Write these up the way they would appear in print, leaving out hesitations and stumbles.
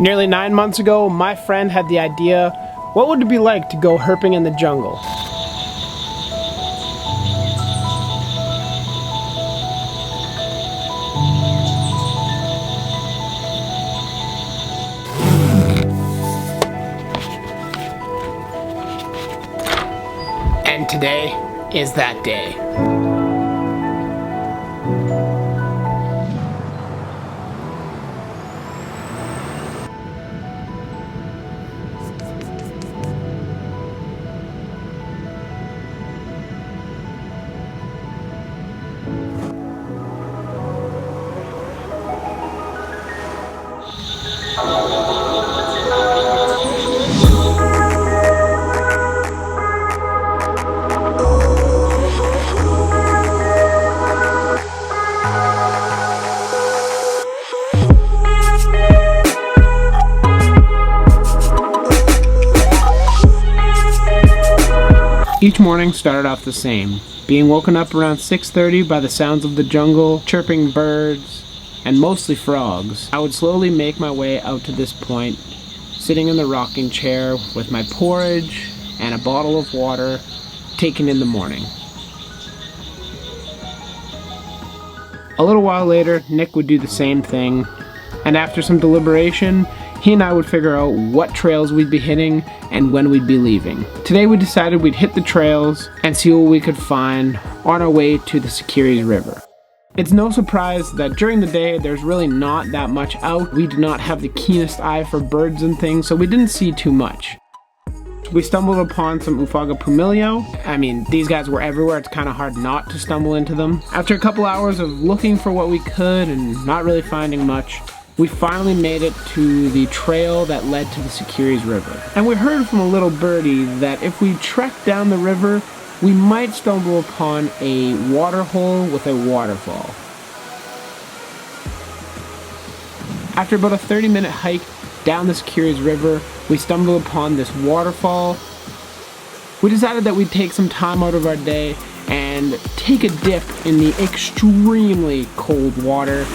Nearly 9 months ago, my friend had the idea, what would it be like to go herping in the jungle? And today is that day. Each morning started off the same, being woken up around 6:30 by the sounds of the jungle, chirping birds, and mostly frogs. I would slowly make my way out to this point, sitting in the rocking chair with my porridge and a bottle of water, taken in the morning. A little while later, Nick would do the same thing, and after some deliberation, he and I would figure out what trails we'd be hitting and when we'd be leaving. Today we decided we'd hit the trails and see what we could find on our way to the Securities River. It's no surprise that during the day there's really not that much out. We do not have the keenest eye for birds and things, so we didn't see too much. We stumbled upon some Ufaga pumilio. I mean, these guys were everywhere. It's kind of hard not to stumble into them. After a couple hours of looking for what we could and not really finding much, we finally made it to the trail that led to the Securities River. And we heard from a little birdie that if we trekked down the river, we might stumble upon a water hole with a waterfall. After about a 30-minute hike down the Securities River, we stumbled upon this waterfall. We decided that we'd take some time out of our day and take a dip in the extremely cold water.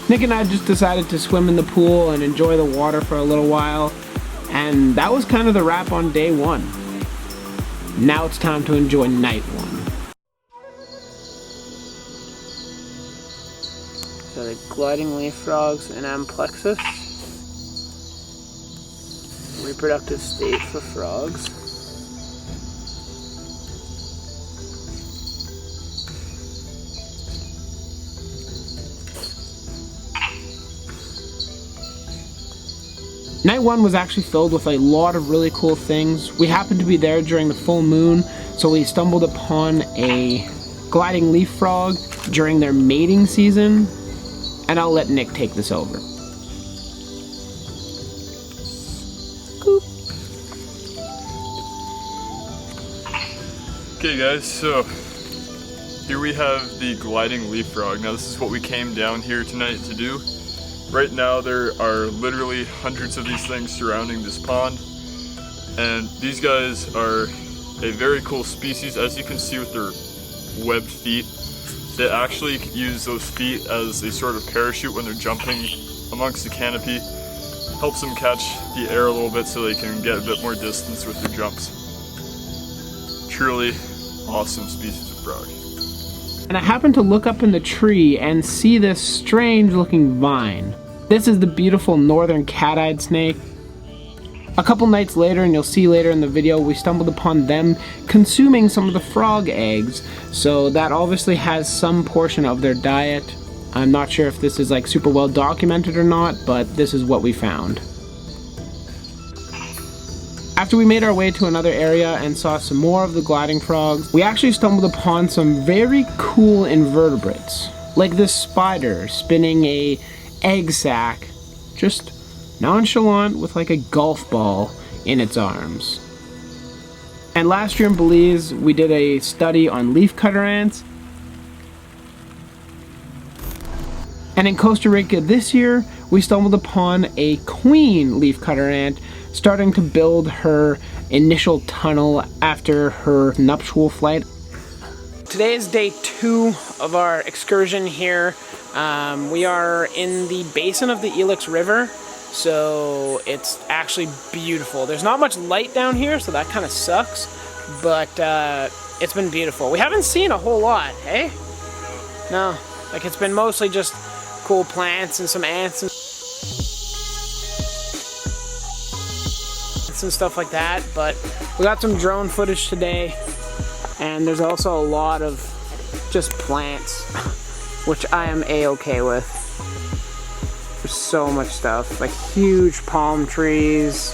Nick and I just decided to swim in the pool and enjoy the water for a little while, and that was kind of the wrap on day one. Now it's time to enjoy night one. So the gliding leaf frogs and amplexus. Reproductive state for frogs. Night one was actually filled with a lot of really cool things. We happened to be there during the full moon, so we stumbled upon a gliding leaf frog during their mating season, and I'll let Nick take this over. Coop. Okay guys, so here we have the gliding leaf frog. Now this is what we came down here tonight to do. Right now there are literally hundreds of these things surrounding this pond, and these guys are a very cool species. As you can see with their webbed feet, they actually use those feet as a sort of parachute when they're jumping amongst the canopy. Helps them catch the air a little bit so they can get a bit more distance with their jumps. Truly awesome species of frog. And I happened to look up in the tree and see this strange looking vine. This is the beautiful northern cat-eyed snake. A couple nights later, and you'll see later in the video, we stumbled upon them consuming some of the frog eggs, so that obviously has some portion of their diet. I'm not sure if this is like super well documented or not, but this is what we found. After we made our way to another area and saw some more of the gliding frogs, we actually stumbled upon some very cool invertebrates, like this spider spinning a egg sac, just nonchalant with like a golf ball in its arms. And last year in Belize, we did a study on leafcutter ants. And in Costa Rica this year, we stumbled upon a queen leafcutter ant starting to build her initial tunnel after her nuptial flight. Today is day 2 of our excursion here. We are in the basin of the Elix River, so it's actually beautiful. There's not much light down here, so that kind of sucks, but it's been beautiful. We haven't seen a whole lot, eh? No, like it's been mostly just cool plants and some ants and stuff like that, but we got some drone footage today, and there's also a lot of just plants, which I am a-okay with. There's so much stuff, like huge palm trees,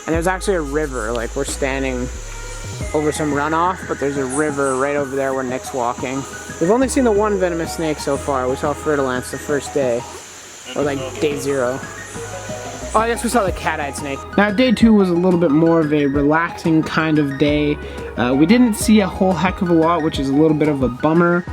and there's actually a river. Like, we're standing over some runoff, but there's a river right over there where Nick's walking. We've only seen the one venomous snake so far. We saw fertile ants the first day, or like day 0. Oh, I guess we saw the cat-eyed snake. Now, day 2 was a little bit more of a relaxing kind of day. We didn't see a whole heck of a lot, which is a little bit of a bummer.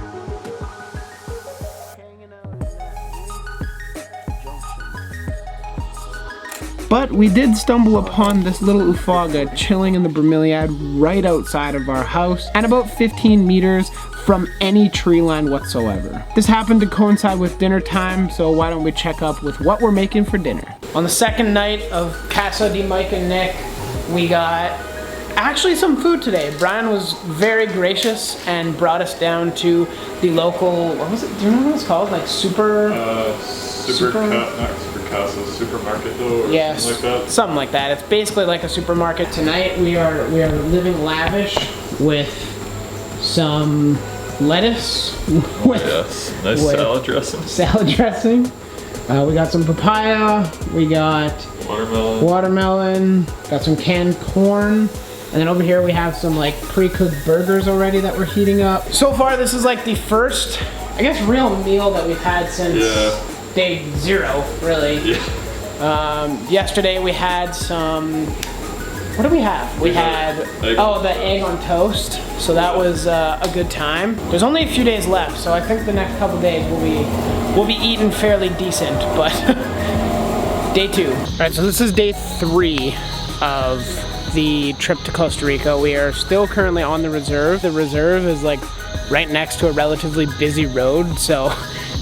But we did stumble upon this little Ufaga chilling in the bromeliad right outside of our house, and about 15 meters from any tree line whatsoever. This happened to coincide with dinner time, so why don't we check up with what we're making for dinner. On the second night of Casa de Mike and Nick, we got actually some food today. Brian was very gracious and brought us down to the local, what was it? Do you remember what it's called? Like supermarket though, or yes, something like that. Something like that. It's basically like a supermarket. Tonight we are living lavish with some lettuce. Yes, nice salad dressing. Salad dressing. We got some papaya. We got watermelon. Got some canned corn. And then over here we have some like pre-cooked burgers already that we're heating up. So far this is like the first, I guess, real meal that we've had since day 0, really. Yeah. Yesterday we had some, what did we have? We had, the egg on toast. So that was a good time. There's only a few days left, so I think the next couple days we'll be eating fairly decent, but day 2. All right, so this is day 3 of the trip to Costa Rica. We are still currently on the reserve. The reserve is like right next to a relatively busy road, so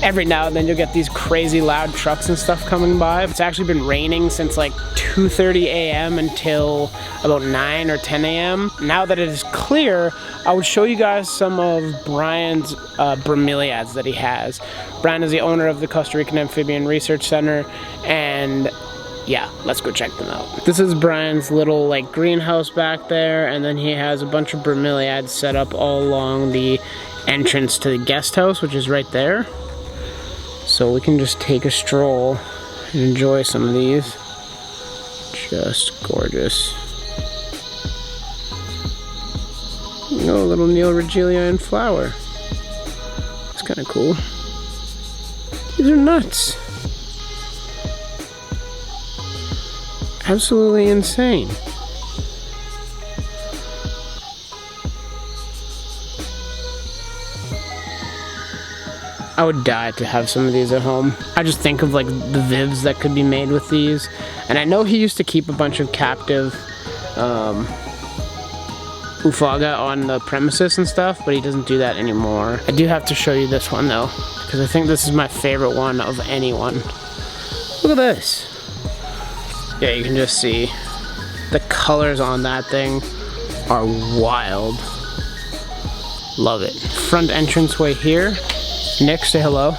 every now and then you'll get these crazy loud trucks and stuff coming by. It's actually been raining since like 2:30 a.m. until about 9 or 10 a.m. Now that it is clear, I would show you guys some of Brian's bromeliads that he has. Brian is the owner of the Costa Rican Amphibian Research Center, and yeah, let's go check them out. This is Brian's little like greenhouse back there, and then he has a bunch of bromeliads set up all along the entrance to the guest house, which is right there. So we can just take a stroll and enjoy some of these. Just gorgeous. You know, a little Neoregelia in flower. It's kind of cool. These are nuts. Absolutely insane. I would die to have some of these at home. I just think of like the vivs that could be made with these. And I know he used to keep a bunch of captive Ufaga on the premises and stuff, but he doesn't do that anymore. I do have to show you this one though, because I think this is my favorite one of anyone. Look at this. Yeah, you can just see the colors on that thing are wild. Love it. Front entranceway here. Nick, say hello.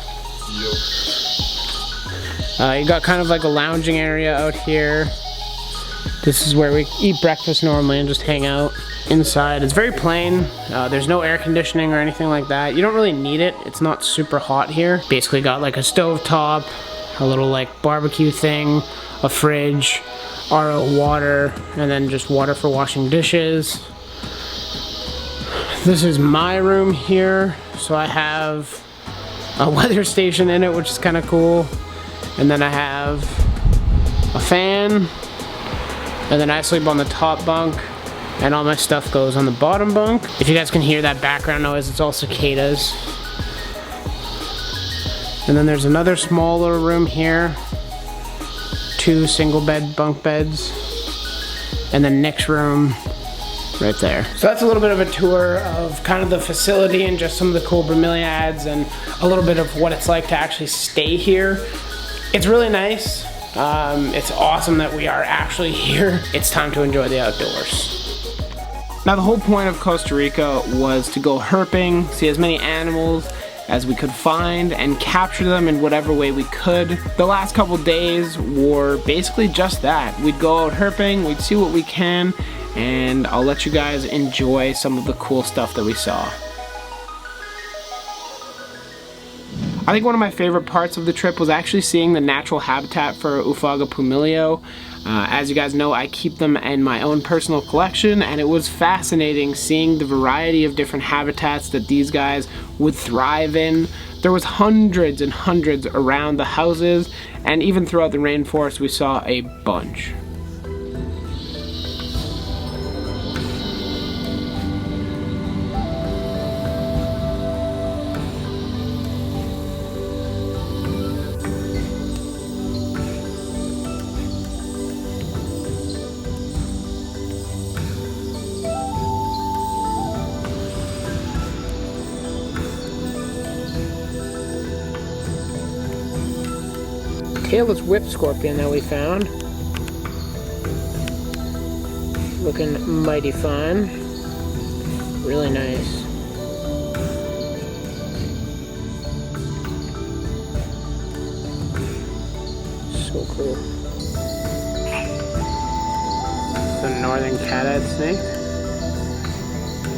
You got kind of like a lounging area out here. This is where we eat breakfast normally and just hang out. Inside, it's very plain. There's no air conditioning or anything like that. You don't really need it. It's not super hot here. Basically got like a stove top, a little like barbecue thing, a fridge, RO water, and then just water for washing dishes. This is my room here. So I have a weather station in it, which is kind of cool. And then I have a fan, and then I sleep on the top bunk, and all my stuff goes on the bottom bunk. If you guys can hear that background noise, it's all cicadas. And then there's another smaller room here. 2 single bed bunk beds. And then Nick's room right there. So that's a little bit of a tour of kind of the facility and just some of the cool bromeliads and a little bit of what it's like to actually stay here. It's really nice. It's awesome that we are actually here. It's time to enjoy the outdoors. Now the whole point of Costa Rica was to go herping, see as many animals as we could find and capture them in whatever way we could. The last couple days were basically just that. We'd go out herping, we'd see what we can, and I'll let you guys enjoy some of the cool stuff that we saw. I think one of my favorite parts of the trip was actually seeing the natural habitat for Ufaga pumilio. As you guys know, I keep them in my own personal collection, and it was fascinating seeing the variety of different habitats that these guys would thrive in. There was hundreds and hundreds around the houses, and even throughout the rainforest we saw a bunch. Tailless whip scorpion that we found. Looking mighty fine. Really nice. So cool. The northern cat-eyed snake.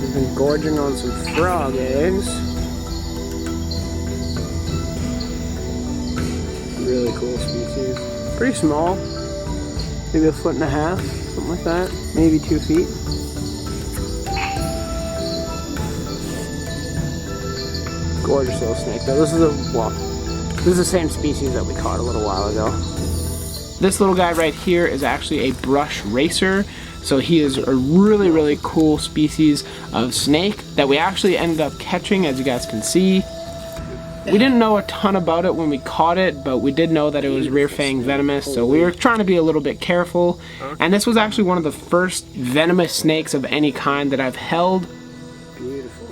We've been gorging on some frog eggs. Really cool species. Pretty small. Maybe 1.5 feet, something like that. Maybe 2 feet. Gorgeous little snake though. This is the same species that we caught a little while ago. This little guy right here is actually a brush racer. So he is a really, really cool species of snake that we actually ended up catching, as you guys can see. We didn't know a ton about it when we caught it, but we did know that it was rear fang venomous, so we were trying to be a little bit careful. And this was actually one of the first venomous snakes of any kind that I've held. Beautiful.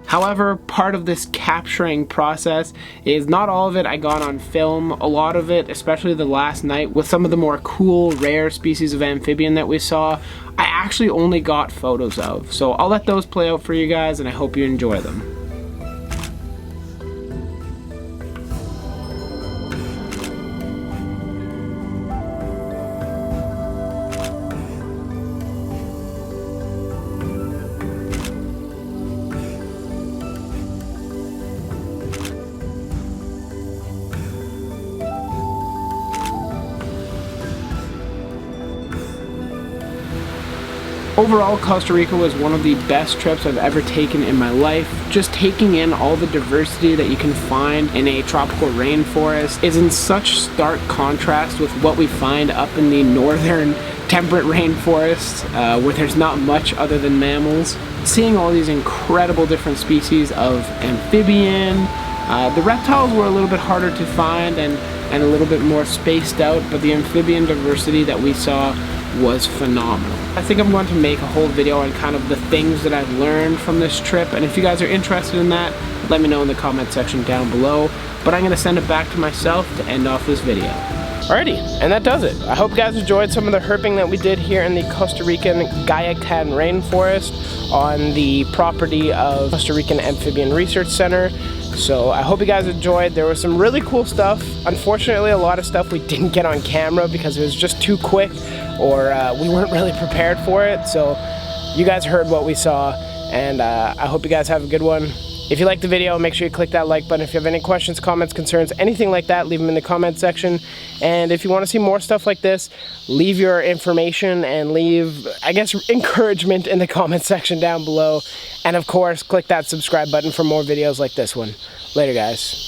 However, part of this capturing process is not all of it I got on film. A lot of it, especially the last night with some of the more cool, rare species of amphibian that we saw, I actually only got photos of. So I'll let those play out for you guys, and I hope you enjoy them. Overall, Costa Rica was one of the best trips I've ever taken in my life. Just taking in all the diversity that you can find in a tropical rainforest is in such stark contrast with what we find up in the northern temperate rainforests, where there's not much other than mammals. Seeing all these incredible different species of amphibian. The reptiles were a little bit harder to find and a little bit more spaced out, but the amphibian diversity that we saw was phenomenal. I think I'm going to make a whole video on kind of the things that I've learned from this trip, and if you guys are interested in that, let me know in the comment section down below. But I'm going to send it back to myself to end off this video. Alrighty, and that does it. I hope you guys enjoyed some of the herping that we did here in the Costa Rican Guayacan rainforest on the property of Costa Rican Amphibian Research Center. So I hope you guys enjoyed. There was some really cool stuff. Unfortunately, a lot of stuff we didn't get on camera because it was just too quick, or we weren't really prepared for it. So you guys heard what we saw, and I hope you guys have a good one. If you liked the video, make sure you click that like button. If you have any questions, comments, concerns, anything like that, leave them in the comment section. And if you want to see more stuff like this, leave your information and leave, I guess, encouragement in the comment section down below. And of course, click that subscribe button for more videos like this one. Later, guys.